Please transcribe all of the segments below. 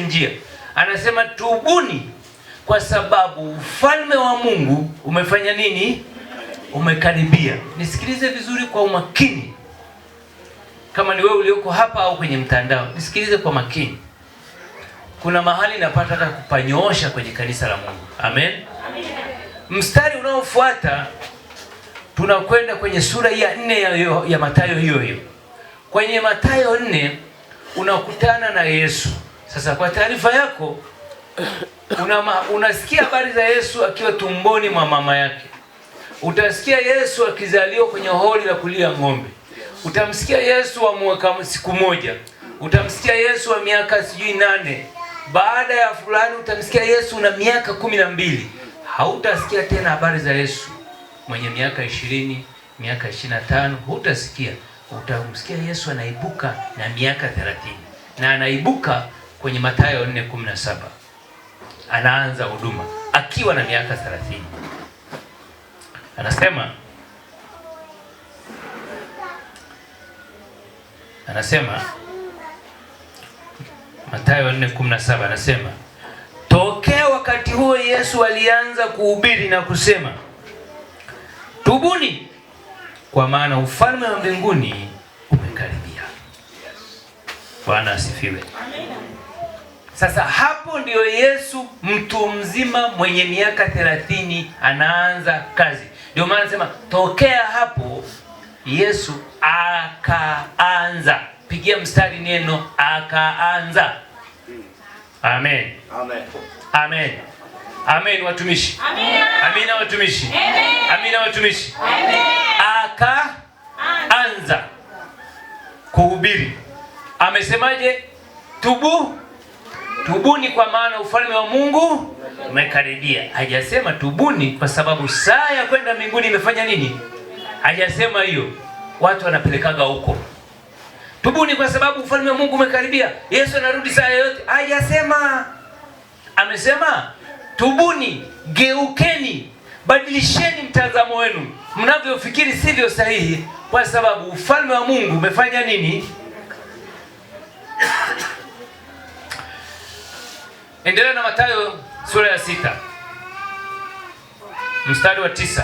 njia. Anasema tubuni kwa sababu ufalme wa Mungu umefanya nini? Umekaribia. Nisikilize vizuri kwa umakini. Kama ni wewe ulioko hapa au kwenye mtandao, nisikilize kwa makini. Kuna mahali napata hata kupanyoosha kwenye kanisa la Mungu. Amen. Mstari unaofuata tunakwenda kwenye sura ya 4 ya Mathayo hiyo. Kwenye Mathayo 4 unakutana na Yesu. Sasa kwa taarifa yako, unasikia habari za Yesu akiwa tumboni mwa mama yake. Utasikia Yesu akizaliwa kwenye hori la kulia ng'ombe. Utamsikia Yesu wa mwaka siku moja. Utamsikia Yesu wa miaka 8. Baada ya fulani utamsikia Yesu na miaka 12. Hautasikia tena habari za Yesu mwenye miaka 20, miaka 25, hutasikia. Utamsikia Yesu anaibuka na miaka 30. Na anaibuka kwenye Mathayo 4:17. Anaanza huduma akiwa na miaka 30. Anasema Mathayo 4:17 anasema, tokea wakati huo Yesu alianza kuhubiri na kusema, tubuni kwa maana ufalme wa mbinguni umekaribia. Bwana asifiwe. Sasa hapo ndio Yesu mtu mzima mwenye miaka 30 anaanza kazi. Ndio maana nasema tokea hapo Yesu akaanza. Pigia mstari neno akaanza. Amen. Amen. Amen. Amen watumishi. Amina watumishi. Amina watumishi. Akaanza kuhubiri. Amesemaje? Tubuni kwa maana ufalme wa Mungu umekaribia. Hajasema tubuni kwa sababu saa ya kwenda mbinguni imefanya nini? Hajasema hiyo. Watu wanapelekaga huko. Tubuni kwa sababu ufalme wa Mungu umekaribia. Yesu anarudi saa yote. Hajasema. Amesema tubuni, geukeni, badilisheni mtazamo wenu. Mnavyofikiri sivyo sahihi kwa sababu ufalme wa Mungu umefanya nini? Endelea na Mathayo sura ya 6. Mstari wa 9.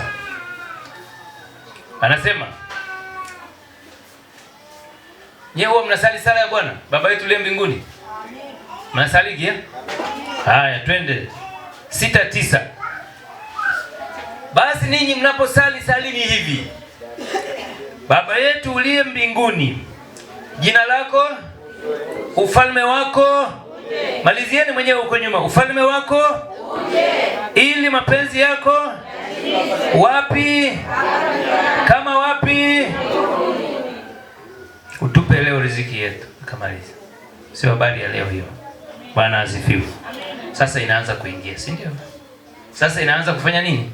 Anasema, nyewe mnasali sala ya Bwana Baba yetu uliye mbinguni? Mnasali kia? Haya, twende 6:9. Basi ninyi mnaposali salini hivi: Baba yetu uliye mbinguni, jina lako, ufalme wako. Malizieni mwenyewe huko nyuma. Ufalme wako ili mapenzi yako wapi kama wapi. Utupe leo riziki yetu. Kamaliza. Sio habari ya leo hiyo. Bwana asifiwe. Sasa inaanza kuingia, si ndio? Sasa inaanza kufanya nini?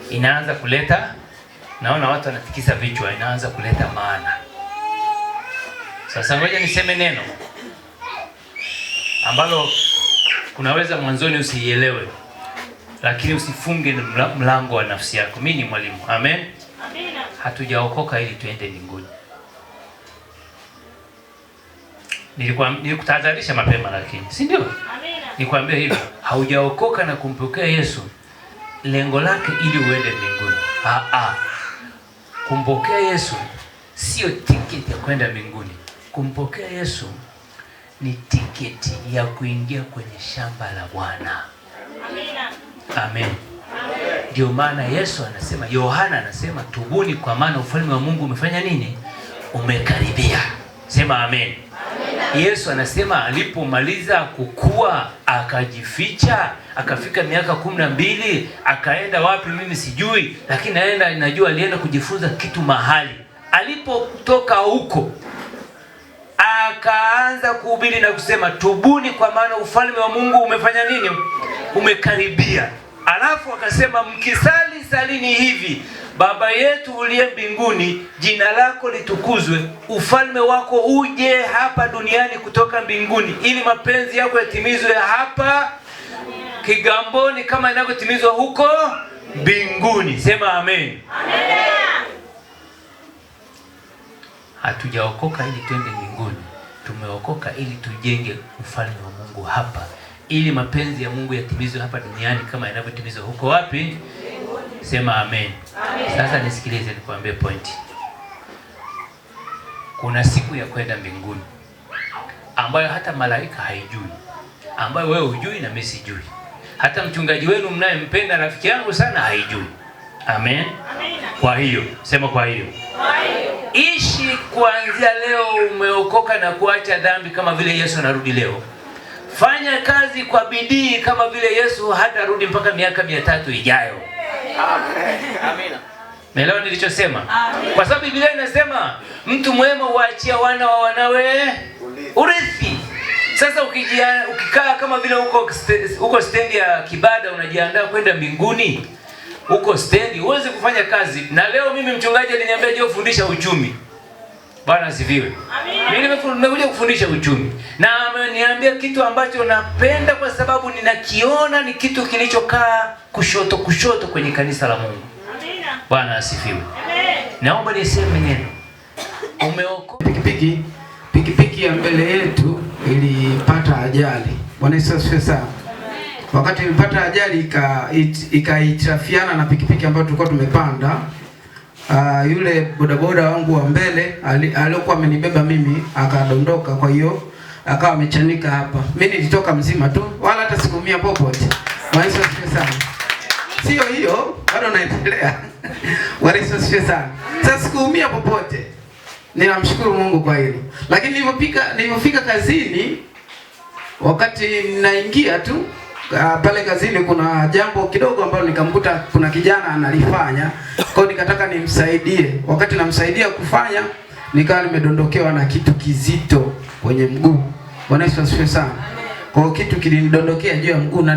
Inaanza kuleta, naona watu wanatikisa vichwa, inaanza kuleta maana. Sasa ngoja niseme neno ambalo kunaweza mwanzoni usielewe, lakini usifunge mlango wa nafsi yako. Mimi ni mwalimu. Amen. Amina. Hatujaokoka ili tuende mbinguni. Nilikutahadharisha mapema, lakini si ndio? Amina. Nikwambia hivi, haujaokoka na kumpokea Yesu lengo lake ili uende mbinguni. Kumpokea Yesu sio tiketi ya kwenda mbinguni. Kumpokea Yesu ni tiketi ya kuingia kwenye shamba la Bwana. Amina. Amen. Ndio maana Yesu anasema, Yohana anasema tubuni kwa maana ufalme wa Mungu umefanya nini? Umekaribia. Sema amen. Yesu anasema alipomaliza kukua akajificha, akafika miaka 12, akaenda wapi mimi sijui, lakini najua alienda kujifunza kitu mahali. Alipotoka huko akaanza kuhubiri na kusema tubuni kwa maana ufalme wa Mungu umefanya nini? Umekaribia. Alafu akasema mkisali salini hivi: Baba yetu uliye mbinguni, jina lako litukuzwe, ufalme wako uje hapa duniani kutoka mbinguni, ili mapenzi yako yatimizwe hapa Kigamboni kama inavyotimizwa huko mbinguni. Sema amen. Amen. Hatujaokoka ili twende mbinguni. Tumeokoka ili tujenge ufalme wa Mungu hapa, ili mapenzi ya Mungu yatimizwe hapa duniani kama yanavyotimizwa huko wapi? Sema amen. Amen. Sasa nisikilize nikwambie pointi. Kuna siku ya kwenda mbinguni ambayo hata malaika haijui, ambayo wewe hujui na mimi sijui, hata mchungaji wenu mnayempenda rafiki yangu sana haijui. Amen. Kwa hiyo sema, kwa hiyo ishi kuanzia leo. Umeokoka na kuacha dhambi kama vile Yesu anarudi leo. Fanya kazi kwa bidii kama vile Yesu hatarudi mpaka miaka 300 ijayo. Amen. Umeelewa nilichosema? Kwa sababu Biblia inasema mtu mwema huachia wana wa wanawe urithi. Sasa ukikaa kama vile uko stendi ya Kibada unajiandaa kwenda mbinguni, uko stendi uweze kufanya kazi. Na leo mimi mchungaji aliniambia je, ufundisha uchumi. Bwana asifiwe. Mimi nimekuja kufundisha uchumi. Na ameniambia kitu ambacho napenda kwa sababu ninakiona ni kitu kilichokaa kushoto kwenye kanisa la Mungu. Bwana asifiwe. Naomba niseme neno. Umeokoka. Pikipiki ya mbele yetu ilipata ajali. Bwana Yesu asifiwe sana. Wakati ilipata ajali ikaitirafiana na pikipiki ambayo tulikuwa tumepanda. Yule bodaboda wangu wa mbele aliyokuwa amenibeba mimi akadondoka, kwa hiyo akawa amechanika hapa. Mimi nilitoka mzima tu, wala hata sikumia popote. Bwana Yesu asifiwe sana. Sio hiyo, bado naendelea. Bwana Yesu asifiwe sana. Sasa sikuumia popote. Ninamshukuru Mungu kwa hilo. Lakini nilipofika kazini, wakati ninaingia tu pale kazini, kuna jambo kidogo ambalo nikamkuta kuna kijana analifanya. Kwa hiyo nikataka nimsaidie. Wakati namsaidia kufanya, nikawa nimedondokewa na kitu kizito kwenye mguu. Bwana Yesu asifiwe sana. Kwa hiyo kitu kilinidondokea juu ya mguu na